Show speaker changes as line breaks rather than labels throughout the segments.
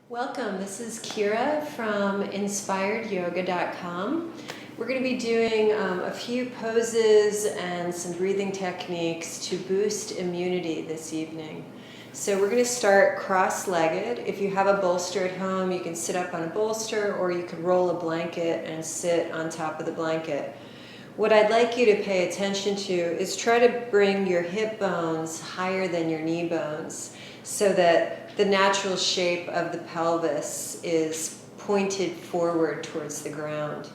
Welcome, this is Kyra from inspiredyoga.com. We're going to be doing a few poses and some breathing techniques to boost immunity this evening. So we're going to start cross-legged. If you have a bolster at home, you can sit up on a bolster or you can roll a blanket and sit on top of the blanket. What I'd like you to pay attention to is try to bring your hip bones higher than your knee bones so that the natural shape of the pelvis is pointed forward towards the ground.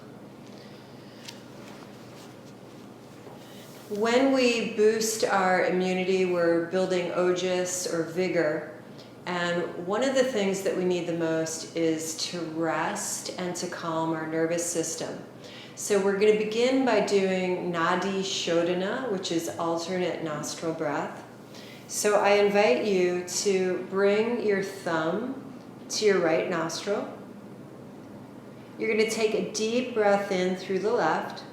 When we boost our immunity, we're building ojas or vigor. And one of the things that we need the most is to rest and to calm our nervous system. So we're going to begin by doing Nadi Shodhana, which is alternate nostril breath. So I invite you to bring your thumb to your right nostril. You're going to take a deep breath in through the left.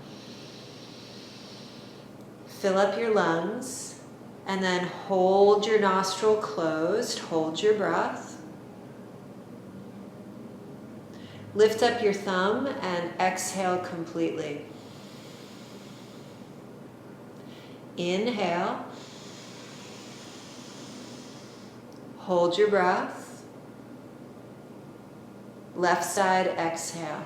Fill up your lungs, and then hold your nostril closed. Hold your breath. Lift up your thumb and exhale completely. Inhale. Hold your breath. Left side, exhale.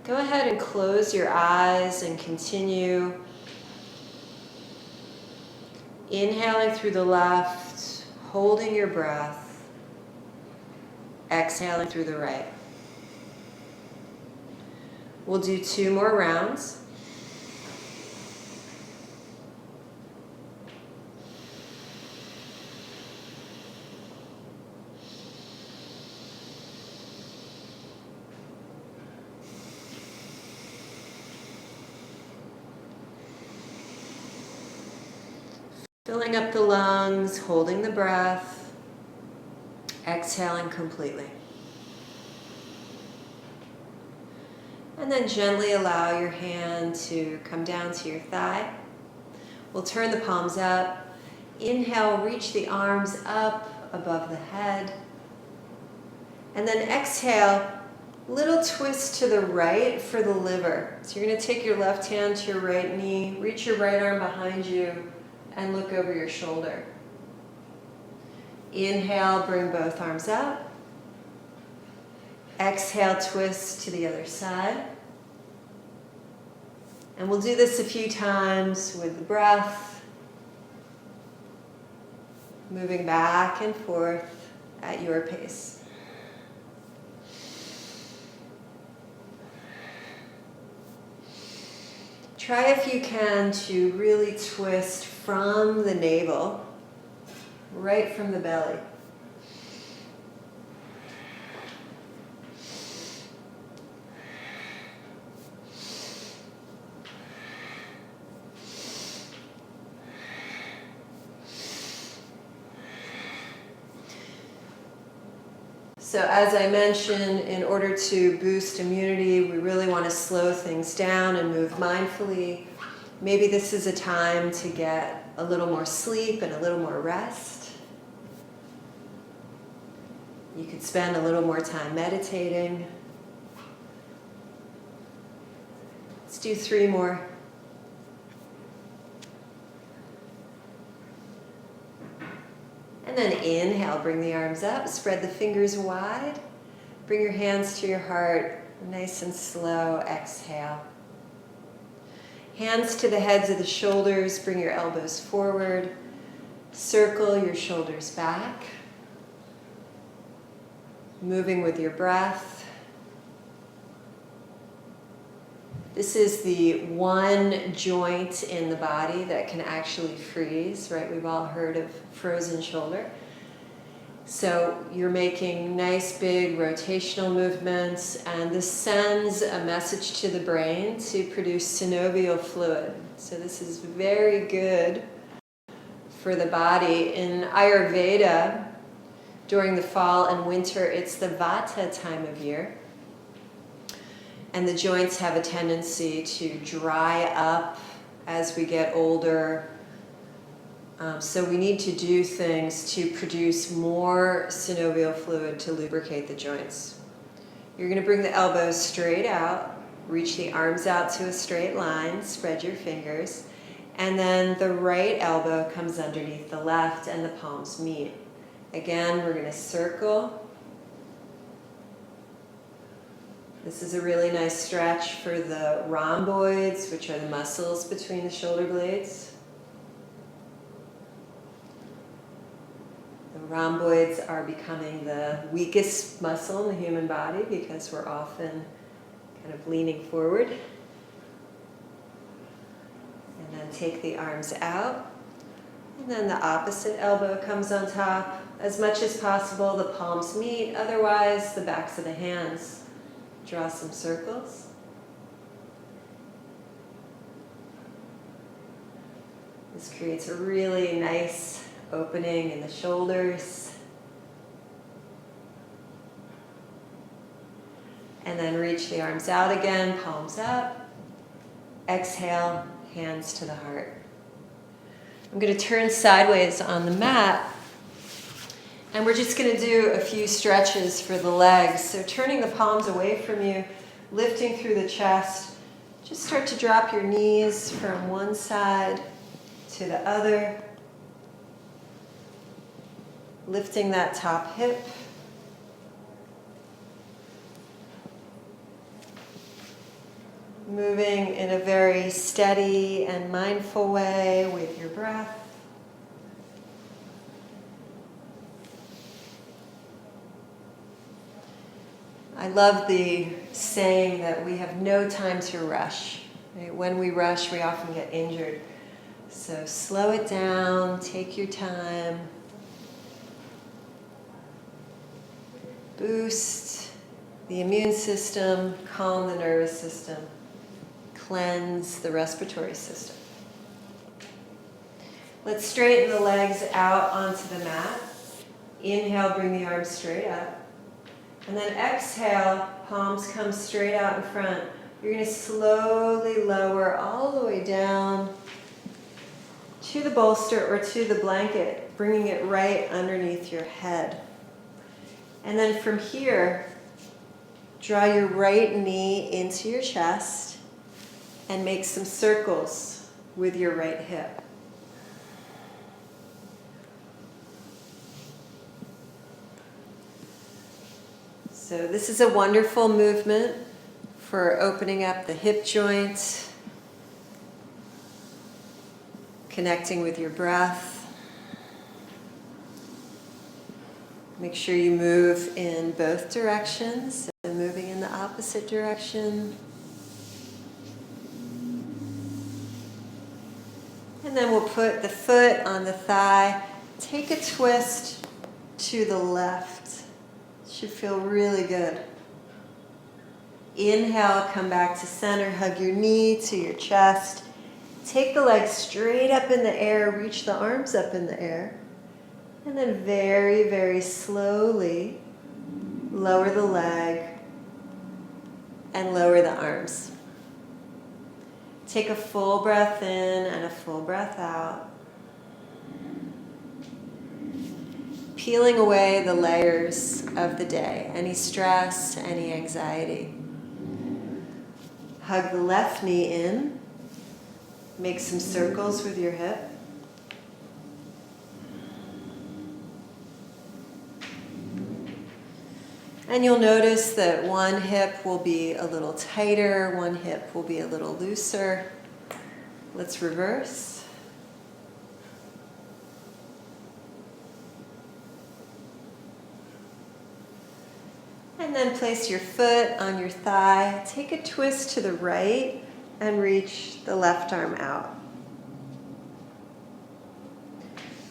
Go ahead and close your eyes and continue inhaling through the left, holding your breath, exhaling through the right. We'll do 2 more rounds. Filling up the lungs, holding the breath, exhaling completely. And then gently allow your hand to come down to your thigh. We'll turn the palms up. Inhale, reach the arms up above the head. And then exhale, little twist to the right for the liver. So you're going to take your left hand to your right knee, reach your right arm behind you, and look over your shoulder. Inhale, bring both arms up. Exhale, twist to the other side. And we'll do this a few times with the breath, moving back and forth at your pace. Try if you can to really twist from the navel, right from the belly. So as I mentioned, in order to boost immunity, we really want to slow things down and move mindfully. Maybe this is a time to get a little more sleep and a little more rest. You could spend a little more time meditating. Let's do 3 more. And then inhale, bring the arms up, spread the fingers wide. Bring your hands to your heart, nice and slow, exhale. Hands to the heads of the shoulders, bring your elbows forward. Circle your shoulders back. Moving with your breath. This is the one joint in the body that can actually freeze, right? We've all heard of frozen shoulder. So you're making nice big rotational movements, and this sends a message to the brain to produce synovial fluid. So this is very good for the body. In Ayurveda, during the fall and winter, it's the Vata time of year. And the joints have a tendency to dry up as we get older. So we need to do things to produce more synovial fluid to lubricate the joints. You're going to bring the elbows straight out, reach the arms out to a straight line, spread your fingers, and then the right elbow comes underneath the left and the palms meet. Again, we're going to circle. This is a really nice stretch for the rhomboids, which are the muscles between the shoulder blades. The rhomboids are becoming the weakest muscle in the human body because we're often kind of leaning forward. And then take the arms out. And then the opposite elbow comes on top. As much as possible, the palms meet. Otherwise, the backs of the hands. Draw some circles. This creates a really nice opening in the shoulders. And then reach the arms out again, palms up. Exhale, hands to the heart. I'm going to turn sideways on the mat. And we're just going to do a few stretches for the legs. So turning the palms away from you, lifting through the chest. Just start to drop your knees from one side to the other. Lifting that top hip. Moving in a very steady and mindful way with your breath. I love the saying that we have no time to rush. Right? When we rush, we often get injured. So slow it down, take your time. Boost the immune system, calm the nervous system, cleanse the respiratory system. Let's straighten the legs out onto the mat. Inhale, bring the arms straight up. And then exhale, palms come straight out in front. You're going to slowly lower all the way down to the bolster or to the blanket, bringing it right underneath your head. And then from here, draw your right knee into your chest and make some circles with your right hip. So this is a wonderful movement for opening up the hip joint, connecting with your breath. Make sure you move in both directions, and moving in the opposite direction. And then we'll put the foot on the thigh. Take a twist to the left. Should feel really good. Inhale, come back to center, hug your knee to your chest. Take the legs straight up in the air, reach the arms up in the air. And then very, very slowly lower the leg and lower the arms. Take a full breath in and a full breath out. Peeling away the layers of the day, any stress, any anxiety. Hug the left knee in. Make some circles with your hip. And you'll notice that one hip will be a little tighter, one hip will be a little looser. Let's reverse. And then place your foot on your thigh. Take a twist to the right and reach the left arm out.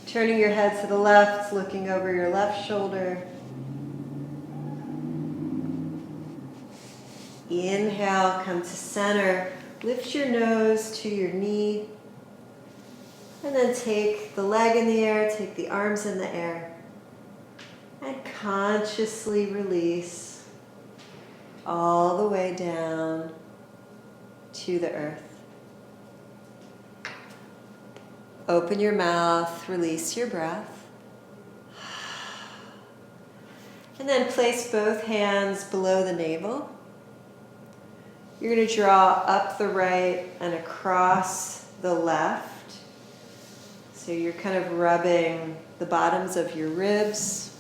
Turning your head to the left, looking over your left shoulder. Inhale, come to center. Lift your nose to your knee. And then take the leg in the air, take the arms in the air. And consciously release all the way down to the earth. Open your mouth, release your breath. And then place both hands below the navel. You're going to draw up the right and across the left. So you're kind of rubbing the bottoms of your ribs,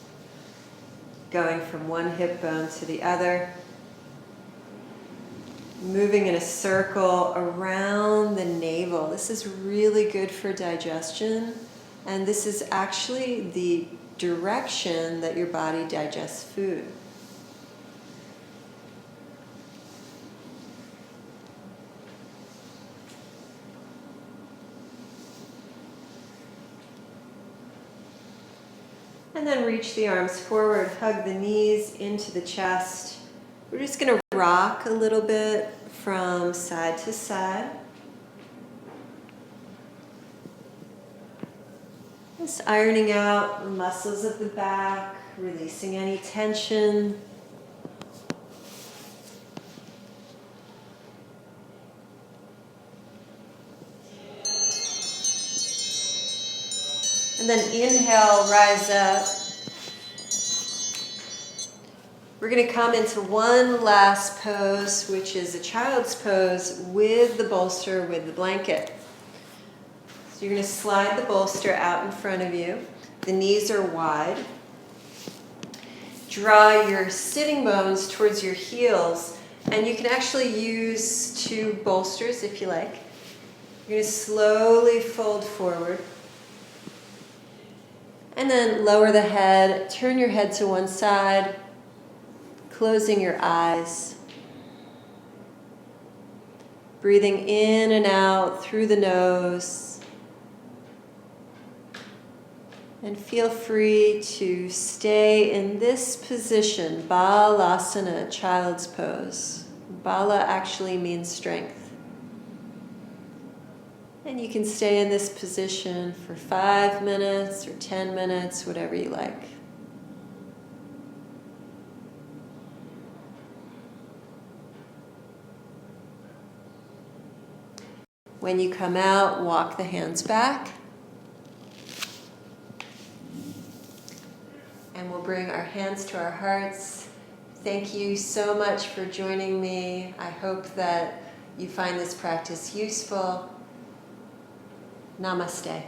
going from one hip bone to the other. Moving in a circle around the navel. This is really good for digestion, and this is actually the direction that your body digests food. And then reach the arms forward, hug the knees into the chest. We're just going to rock a little bit from side to side. Just ironing out the muscles of the back, releasing any tension. And then inhale, rise up. We're going to come into one last pose, which is a child's pose with the bolster, with the blanket. So you're going to slide the bolster out in front of you. The knees are wide. Draw your sitting bones towards your heels, and you can actually use two bolsters if you like. You're going to slowly fold forward. And then lower the head, turn your head to one side, closing your eyes. Breathing in and out through the nose. And feel free to stay in this position, Balasana, child's pose. Bala actually means strength. And you can stay in this position for 5 minutes or 10 minutes, whatever you like. When you come out, walk the hands back. And we'll bring our hands to our hearts. Thank you so much for joining me. I hope that you find this practice useful. Namaste.